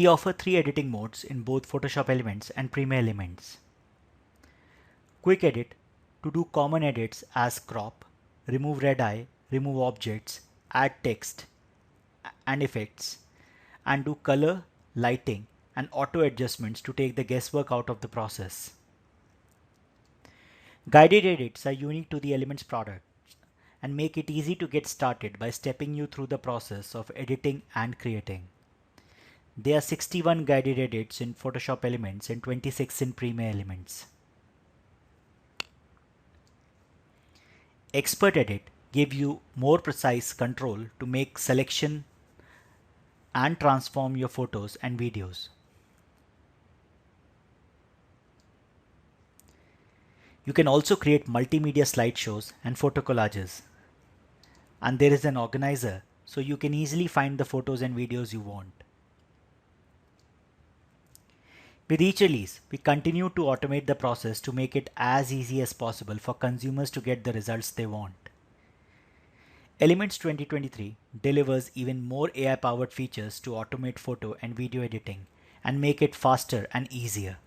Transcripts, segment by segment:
We offer 3 editing modes in both Photoshop Elements and Premiere Elements. Quick Edit to do common edits as crop, remove red eye, remove objects, add text and effects, and do color, lighting, and auto adjustments to take the guesswork out of the process. Guided edits are unique to the Elements product and make it easy to get started by stepping you through the process of editing and creating. There are 61 guided edits in Photoshop Elements and 26 in Premiere Elements. Expert Edit gives you more precise control to make selection and transform your photos and videos. You can also create multimedia slideshows and photo collages. And there is an organizer, so you can easily find the photos and videos you want. With each release, we continue to automate the process to make it as easy as possible for consumers to get the results they want. Elements 2023 delivers even more AI-powered features to automate photo and video editing and make it faster and easier.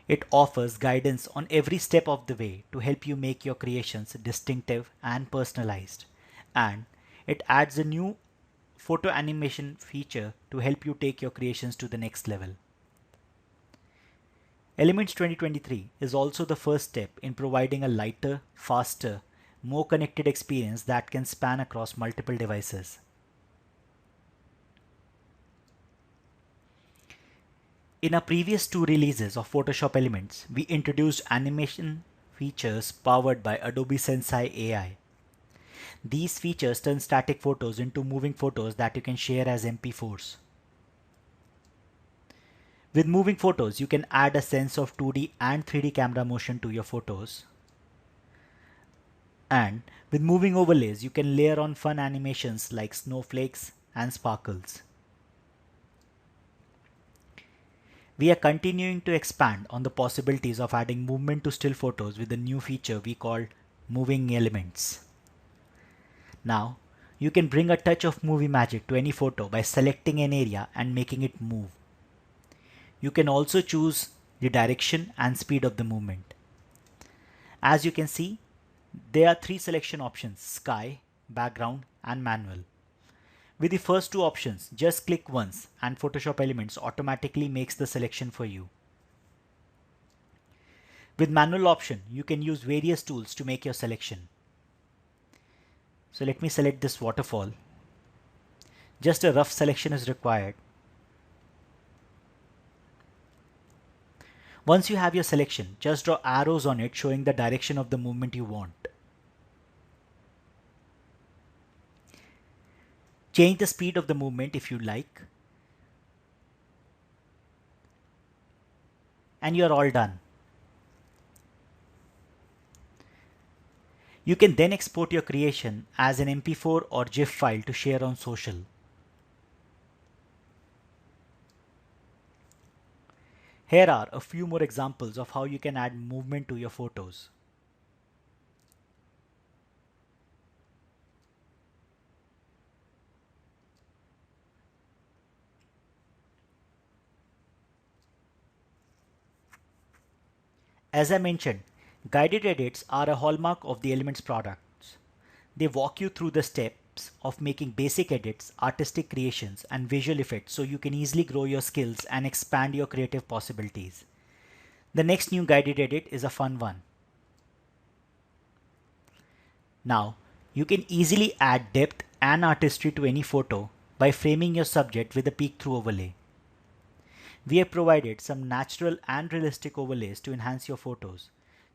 It offers guidance on every step of the way to help you make your creations distinctive and personalized. And it adds a new photo animation feature to help you take your creations to the next level. Elements 2023 is also the first step in providing a lighter, faster, more connected experience that can span across multiple devices. In our previous 2 releases of Photoshop Elements, we introduced animation features powered by Adobe Sensei AI. These features turn static photos into moving photos that you can share as MP4s. With moving photos, you can add a sense of 2D and 3D camera motion to your photos. And with moving overlays, you can layer on fun animations like snowflakes and sparkles. We are continuing to expand on the possibilities of adding movement to still photos with a new feature we call Moving Elements. Now, you can bring a touch of movie magic to any photo by selecting an area and making it move. You can also choose the direction and speed of the movement. As you can see, there are 3 selection options: sky, background, and manual. With the first 2 options, just click once and Photoshop Elements automatically makes the selection for you. With manual option, you can use various tools to make your selection. So let me select this waterfall. Just a rough selection is required. Once you have your selection, just draw arrows on it showing the direction of the movement you want. Change the speed of the movement if you like. And you're all done. You can then export your creation as an MP4 or GIF file to share on social. Here are a few more examples of how you can add movement to your photos. As I mentioned, guided edits are a hallmark of the Elements products. They walk you through the steps of making basic edits, artistic creations, and visual effects so you can easily grow your skills and expand your creative possibilities. The next new guided edit is a fun one. Now, you can easily add depth and artistry to any photo by framing your subject with a peek-through overlay. We have provided some natural and realistic overlays to enhance your photos.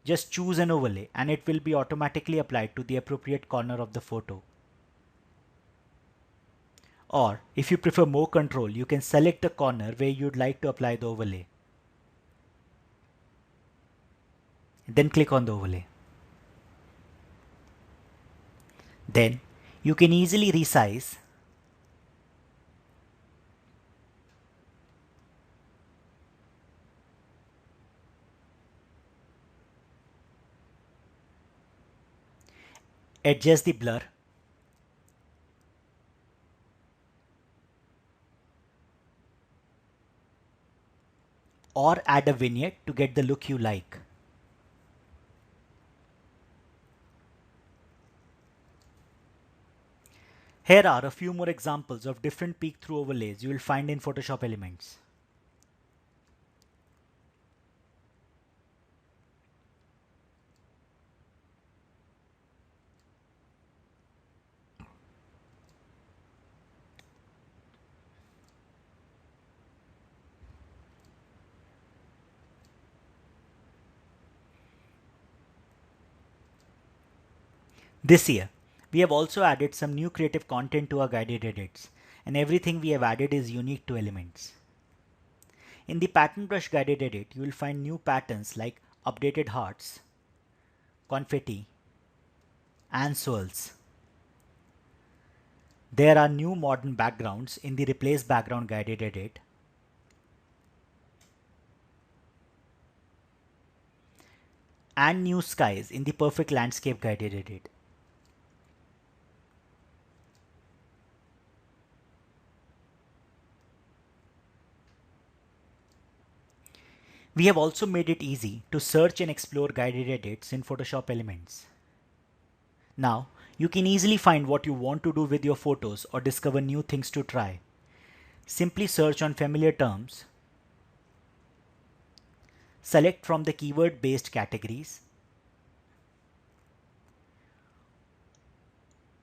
Just choose an overlay and it will be automatically applied to the appropriate corner of the photo. Or if you prefer more control, you can select the corner where you'd like to apply the overlay. Then click on the overlay. Then you can easily resize adjust the blur, or add a vignette to get the look you like. Here are a few more examples of different peek-through overlays you will find in Photoshop Elements. This year, we have also added some new creative content to our guided edits, and everything we have added is unique to Elements. In the pattern brush guided edit, you will find new patterns like updated hearts, confetti, and swirls. There are new modern backgrounds in the replace background guided edit, and new skies in the perfect landscape guided edit. We have also made it easy to search and explore guided edits in Photoshop Elements. Now, you can easily find what you want to do with your photos or discover new things to try. Simply search on familiar terms, select from the keyword-based categories,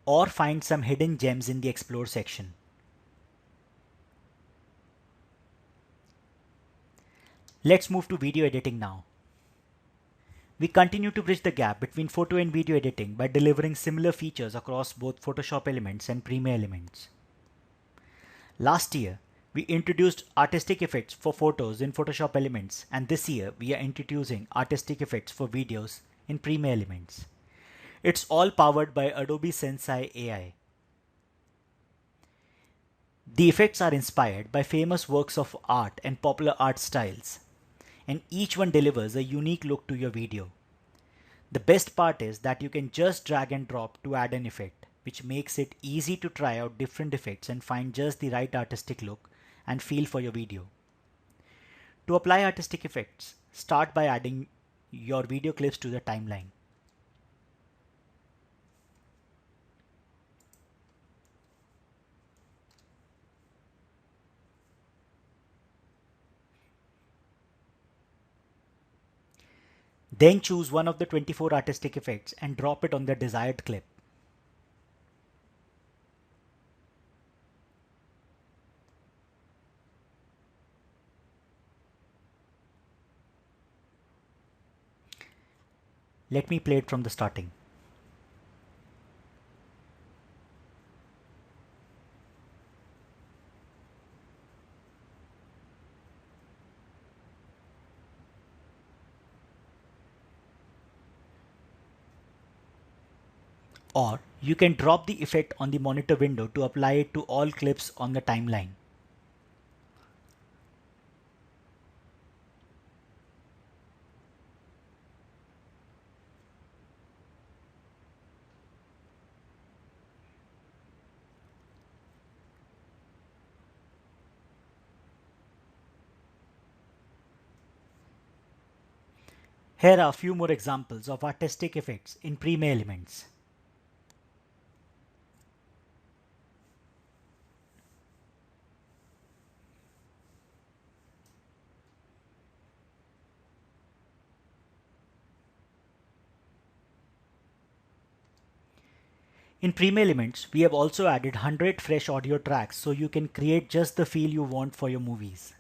or find some hidden gems in the Explore section. Let's move to video editing now. We continue to bridge the gap between photo and video editing by delivering similar features across both Photoshop Elements and Premiere Elements. Last year, we introduced artistic effects for photos in Photoshop Elements, and this year we are introducing artistic effects for videos in Premiere Elements. It's all powered by Adobe Sensei AI. The effects are inspired by famous works of art and popular art styles, and each one delivers a unique look to your video. The best part is that you can just drag and drop to add an effect, which makes it easy to try out different effects and find just the right artistic look and feel for your video. To apply artistic effects, start by adding your video clips to the timeline. Then choose one of the 24 artistic effects and drop it on the desired clip. Let me play it from the starting. Or you can drop the effect on the monitor window to apply it to all clips on the timeline. Here are a few more examples of artistic effects in Premiere Elements. In Premiere Elements, we have also added 100 fresh audio tracks so you can create just the feel you want for your movies.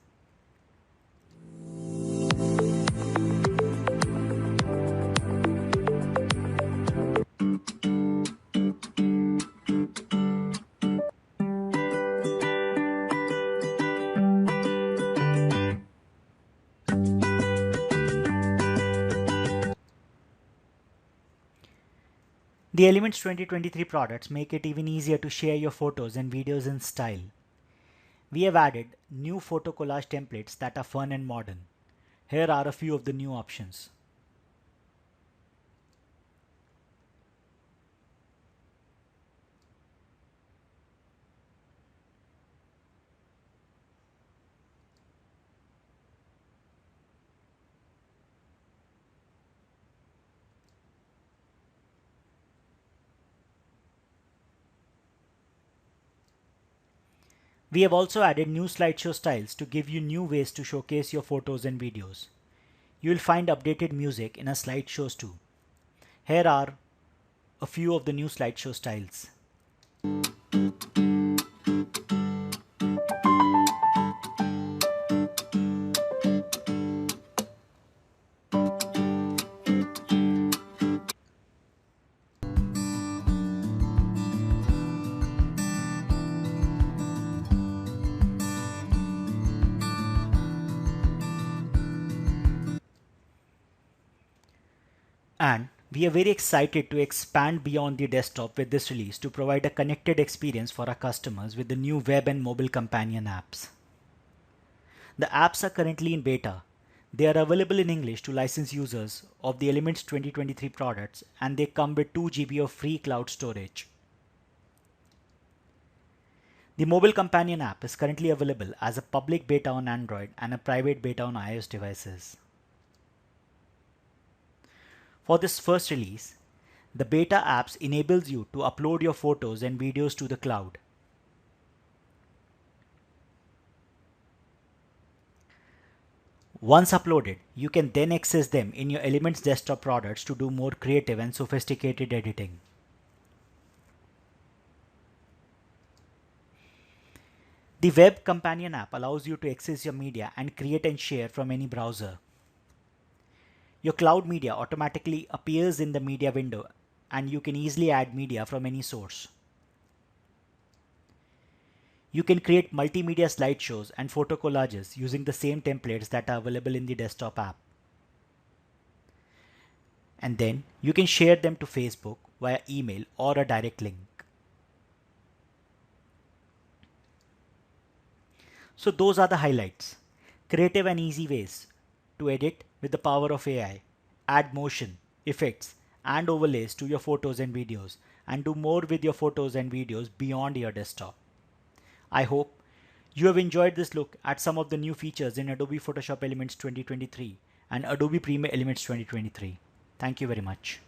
The Elements 2023 products make it even easier to share your photos and videos in style. We have added new photo collage templates that are fun and modern. Here are a few of the new options. We have also added new slideshow styles to give you new ways to showcase your photos and videos. You will find updated music in our slideshows too. Here are a few of the new slideshow styles. And we are very excited to expand beyond the desktop with this release to provide a connected experience for our customers with the new web and mobile companion apps. The apps are currently in beta. They are available in English to licensed users of the Elements 2023 products, and they come with 2 GB of free cloud storage. The mobile companion app is currently available as a public beta on Android and a private beta on iOS devices. For this first release, the beta apps enables you to upload your photos and videos to the cloud. Once uploaded, you can then access them in your Elements desktop products to do more creative and sophisticated editing. The web companion app allows you to access your media and create and share from any browser. Your cloud media automatically appears in the media window, and you can easily add media from any source. You can create multimedia slideshows and photo collages using the same templates that are available in the desktop app. And then you can share them to Facebook via email or a direct link. So those are the highlights. Creative and easy ways to edit with the power of AI, add motion, effects, and overlays to your photos and videos, and do more with your photos and videos beyond your desktop. I hope you have enjoyed this look at some of the new features in Adobe Photoshop Elements 2023 and Adobe Premiere Elements 2023. Thank you very much.